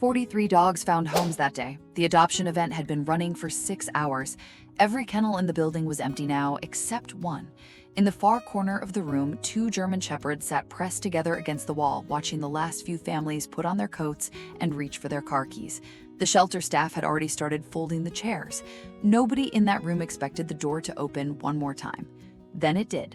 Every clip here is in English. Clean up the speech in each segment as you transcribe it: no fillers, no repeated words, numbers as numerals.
43 dogs found homes that day. The adoption event had been running for 6 hours. Every kennel in the building was empty now, except one. In the far corner of the room, two German Shepherds sat pressed together against the wall, watching the last few families put on their coats and reach for their car keys. The shelter staff had already started folding the chairs. Nobody in that room expected the door to open one more time. Then it did.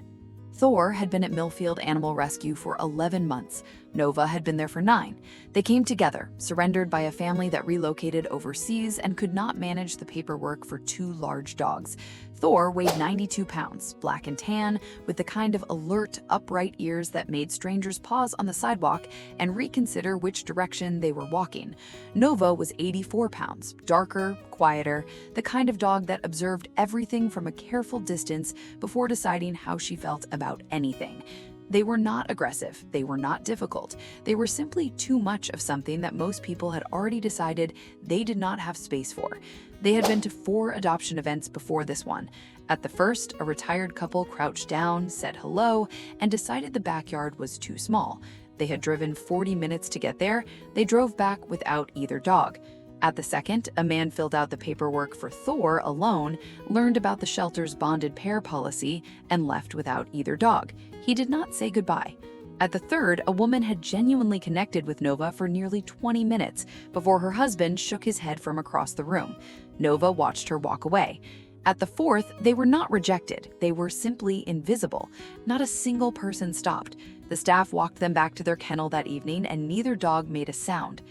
Thor had been at Millfield Animal Rescue for 11 months. Nova had been there for 9. They came together, surrendered by a family that relocated overseas and could not manage the paperwork for 2 large dogs. Thor weighed 92 pounds, black and tan, with the kind of alert, upright ears that made strangers pause on the sidewalk and reconsider which direction they were walking. Nova was 84 pounds, darker, quieter, the kind of dog that observed everything from a careful distance before deciding how she felt about anything. They were not aggressive, they were not difficult, they were simply too much of something that most people had already decided they did not have space for. They had been to 4 adoption events before this one. At the first, a retired couple crouched down, said hello, and decided the backyard was too small. They had driven 40 minutes to get there. They drove back without either dog. At the second, a man filled out the paperwork for Thor alone, learned about the shelter's bonded pair policy, and left without either dog. He did not say goodbye. At the third, a woman had genuinely connected with Nova for nearly 20 minutes before her husband shook his head from across the room. Nova watched her walk away. At the fourth, they were not rejected. They were simply invisible. Not a single person stopped. The staff walked them back to their kennel that evening, and neither dog made a sound.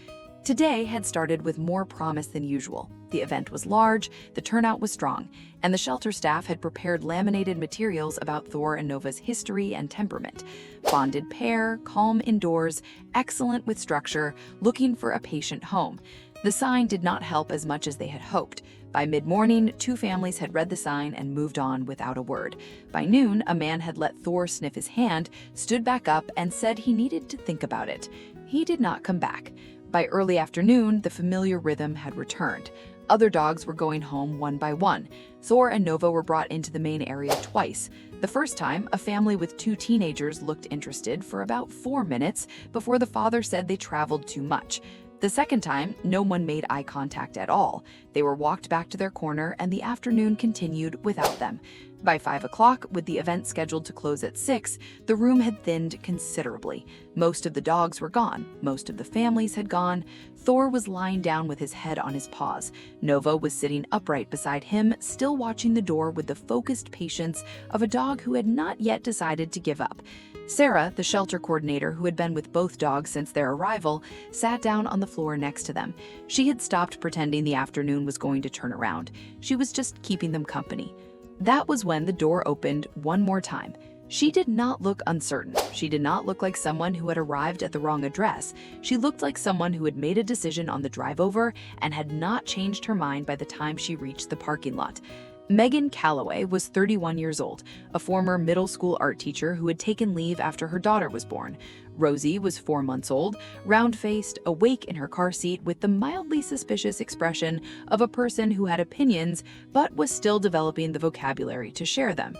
Today had started with more promise than usual. The event was large, the turnout was strong, and the shelter staff had prepared laminated materials about Thor and Nova's history and temperament. Bonded pair, calm indoors, excellent with structure, looking for a patient home. The sign did not help as much as they had hoped. By mid-morning, 2 families had read the sign and moved on without a word. By noon, a man had let Thor sniff his hand, stood back up, and said he needed to think about it. He did not come back. By early afternoon, the familiar rhythm had returned. Other dogs were going home one by one. Thor and Nova were brought into the main area twice. The first time, a family with 2 teenagers looked interested for about 4 minutes before the father said they traveled too much. The second time, no one made eye contact at all. They were walked back to their corner, and the afternoon continued without them. By 5 o'clock, with the event scheduled to close at 6, the room had thinned considerably. Most of the dogs were gone. Most of the families had gone. Thor was lying down with his head on his paws. Nova was sitting upright beside him, still watching the door with the focused patience of a dog who had not yet decided to give up. Sarah, the shelter coordinator who had been with both dogs since their arrival, sat down on the floor next to them. She had stopped pretending the afternoon was going to turn around. She was just keeping them company. That was when the door opened one more time. She did not look uncertain. She did not look like someone who had arrived at the wrong address. She looked like someone who had made a decision on the drive over and had not changed her mind by the time she reached the parking lot. Megan Calloway was 31 years old, a former middle school art teacher who had taken leave after her daughter was born. Rosie was 4 months old, round-faced, awake in her car seat with the mildly suspicious expression of a person who had opinions but was still developing the vocabulary to share them.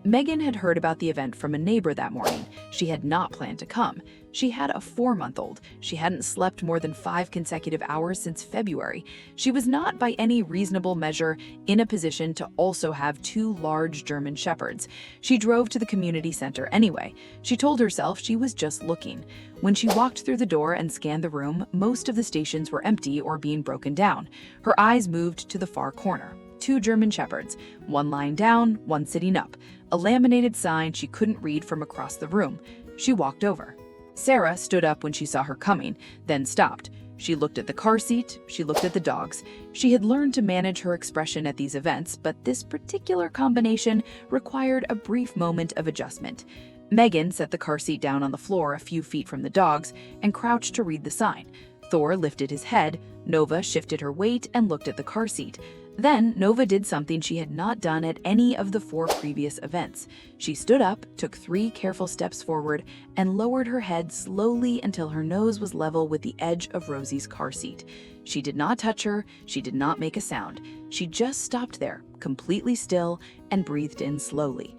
Megan had heard about the event from a neighbor that morning. She had not planned to come. She had a 4-month-old. She hadn't slept more than 5 consecutive hours since February. She was not, by any reasonable measure, in a position to also have 2 large German Shepherds. She drove to the community center anyway. She told herself she was just looking. When she walked through the door and scanned the room, most of the stations were empty or being broken down. Her eyes moved to the far corner. 2 German Shepherds, one lying down, one sitting up, a laminated sign she couldn't read from across the room. She walked over. Sarah stood up when she saw her coming, then stopped. She looked at the car seat, she looked at the dogs. She had learned to manage her expression at these events, but this particular combination required a brief moment of adjustment. Megan set the car seat down on the floor a few feet from the dogs and crouched to read the sign. Thor lifted his head, Nova shifted her weight and looked at the car seat. Then Nova did something she had not done at any of the 4 previous events. She stood up, took 3 careful steps forward, and lowered her head slowly until her nose was level with the edge of Rosie's car seat. She did not touch her, she did not make a sound. She just stopped there, completely still, and breathed in slowly.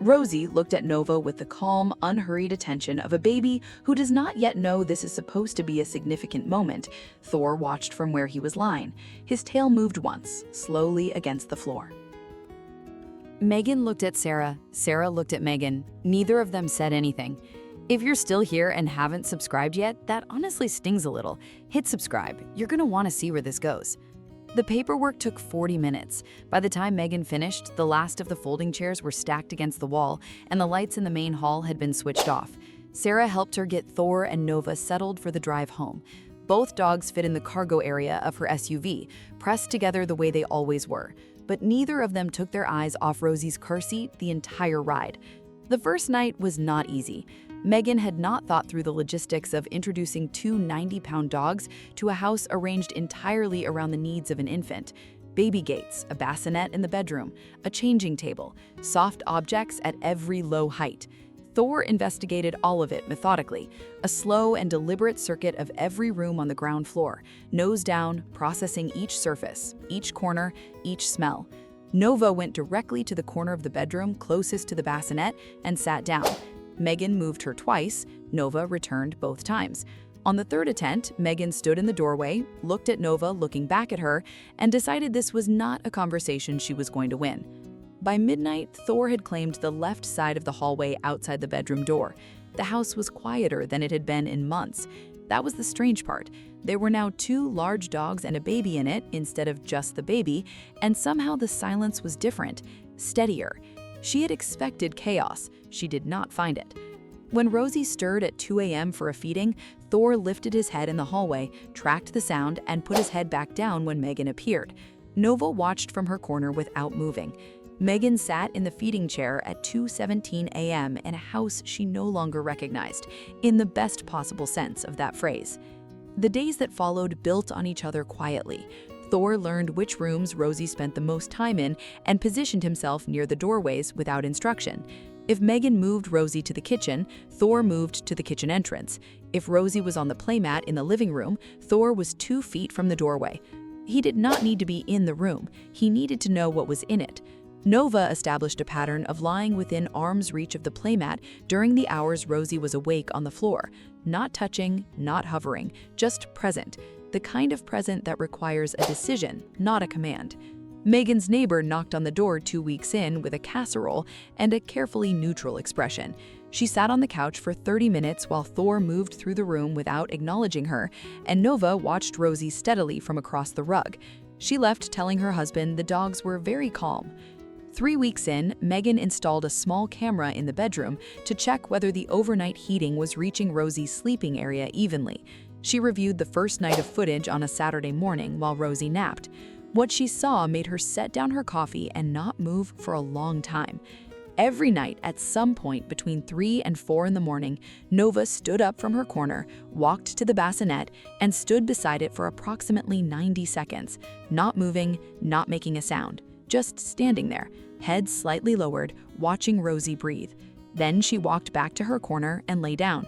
Rosie looked at Nova with the calm, unhurried attention of a baby who does not yet know this is supposed to be a significant moment. Thor watched from where he was lying. His tail moved once, slowly against the floor. Megan looked at Sarah. Sarah looked at Megan. Neither of them said anything. If you're still here and haven't subscribed yet, that honestly stings a little. Hit subscribe. You're gonna want to see where this goes. The paperwork took 40 minutes. By the time Megan finished, the last of the folding chairs were stacked against the wall, and the lights in the main hall had been switched off. Sarah helped her get Thor and Nova settled for the drive home. Both dogs fit in the cargo area of her SUV, pressed together the way they always were. But neither of them took their eyes off Rosie's car seat the entire ride. The first night was not easy. Megan had not thought through the logistics of introducing two 90-pound dogs to a house arranged entirely around the needs of an infant. Baby gates, a bassinet in the bedroom, a changing table, soft objects at every low height. Thor investigated all of it methodically, a slow and deliberate circuit of every room on the ground floor, nose down, processing each surface, each corner, each smell. Nova went directly to the corner of the bedroom closest to the bassinet and sat down. Megan moved her twice. Nova returned both times. On the third attempt, Megan stood in the doorway, looked at Nova looking back at her, and decided this was not a conversation she was going to win. By midnight, Thor had claimed the left side of the hallway outside the bedroom door. The house was quieter than it had been in months. That was the strange part. There were now two large dogs and a baby in it instead of just the baby, and somehow the silence was different, steadier. She had expected chaos. She did not find it. When Rosie stirred at 2 a.m. for a feeding, Thor lifted his head in the hallway, tracked the sound, and put his head back down when Megan appeared. Nova watched from her corner without moving. Megan sat in the feeding chair at 2:17 a.m. in a house she no longer recognized, in the best possible sense of that phrase. The days that followed built on each other quietly. Thor learned which rooms Rosie spent the most time in and positioned himself near the doorways without instruction. If Megan moved Rosie to the kitchen, Thor moved to the kitchen entrance. If Rosie was on the playmat in the living room, Thor was 2 feet from the doorway. He did not need to be in the room. He needed to know what was in it. Nova established a pattern of lying within arm's reach of the playmat during the hours Rosie was awake on the floor. Not touching, not hovering, just present. The kind of present that requires a decision, not a command. Megan's neighbor knocked on the door 2 weeks in with a casserole and a carefully neutral expression. She sat on the couch for 30 minutes while Thor moved through the room without acknowledging her, and Nova watched Rosie steadily from across the rug. She left telling her husband the dogs were very calm. 3 weeks in, Megan installed a small camera in the bedroom to check whether the overnight heating was reaching Rosie's sleeping area evenly. She reviewed the first night of footage on a Saturday morning while Rosie napped. What she saw made her set down her coffee and not move for a long time. Every night, at some point between 3 and 4 in the morning, Nova stood up from her corner, walked to the bassinet, and stood beside it for approximately 90 seconds, not moving, not making a sound, just standing there, head slightly lowered, watching Rosie breathe. Then she walked back to her corner and lay down.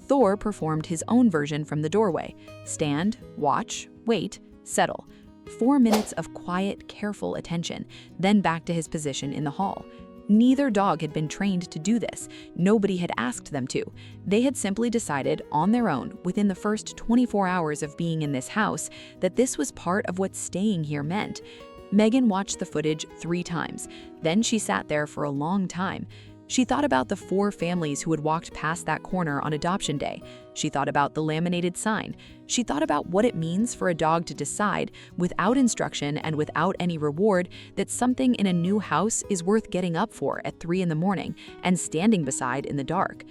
Thor performed his own version from the doorway. Stand, watch, wait, settle. 4 minutes of quiet, careful attention, then back to his position in the hall. Neither dog had been trained to do this. Nobody had asked them to. They had simply decided on their own, within the first 24 hours of being in this house, that this was part of what staying here meant. Megan watched the footage 3 times. Then she sat there for a long time. She thought about the 4 families who had walked past that corner on adoption day. She thought about the laminated sign. She thought about what it means for a dog to decide, without instruction and without any reward, that something in a new house is worth getting up for at 3 in the morning and standing beside in the dark.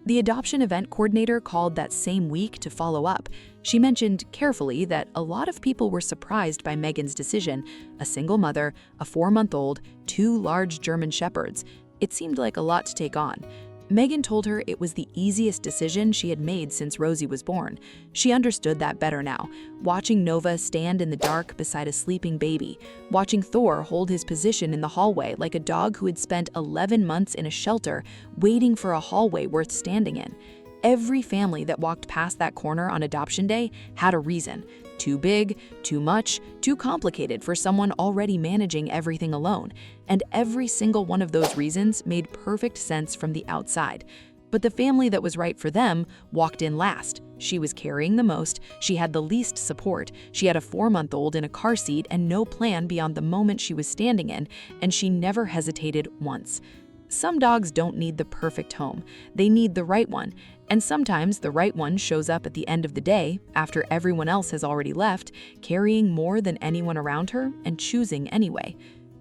The adoption event coordinator called that same week to follow up. She mentioned carefully that a lot of people were surprised by Megan's decision: a single mother, a 4-month-old, 2 large German shepherds. It seemed like a lot to take on. Megan told her it was the easiest decision she had made since Rosie was born. She understood that better now, watching Nova stand in the dark beside a sleeping baby, watching Thor hold his position in the hallway like a dog who had spent 11 months in a shelter, waiting for a hallway worth standing in. Every family that walked past that corner on adoption day had a reason. Too big, too much, too complicated for someone already managing everything alone. And every single one of those reasons made perfect sense from the outside. But the family that was right for them walked in last. She was carrying the most, she had the least support, she had a 4-month-old in a car seat and no plan beyond the moment she was standing in, and she never hesitated once. Some dogs don't need the perfect home, they need the right one. And sometimes the right one shows up at the end of the day, after everyone else has already left, carrying more than anyone around her and choosing anyway.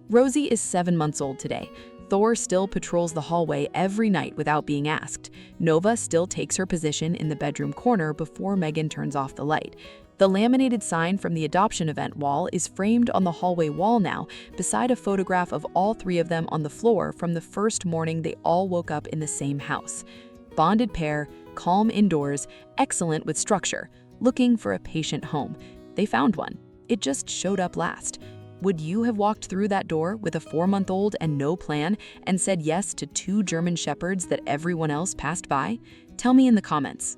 Rosie is 7 months old today. Thor still patrols the hallway every night without being asked. Nova still takes her position in the bedroom corner before Megan turns off the light. The laminated sign from the adoption event wall is framed on the hallway wall now, beside a photograph of all 3 of them on the floor from the first morning they all woke up in the same house. Bonded pair, calm indoors, excellent with structure, looking for a patient home. They found one. It just showed up last. Would you have walked through that door with a 4-month-old and no plan and said yes to 2 German Shepherds that everyone else passed by? Tell me in the comments.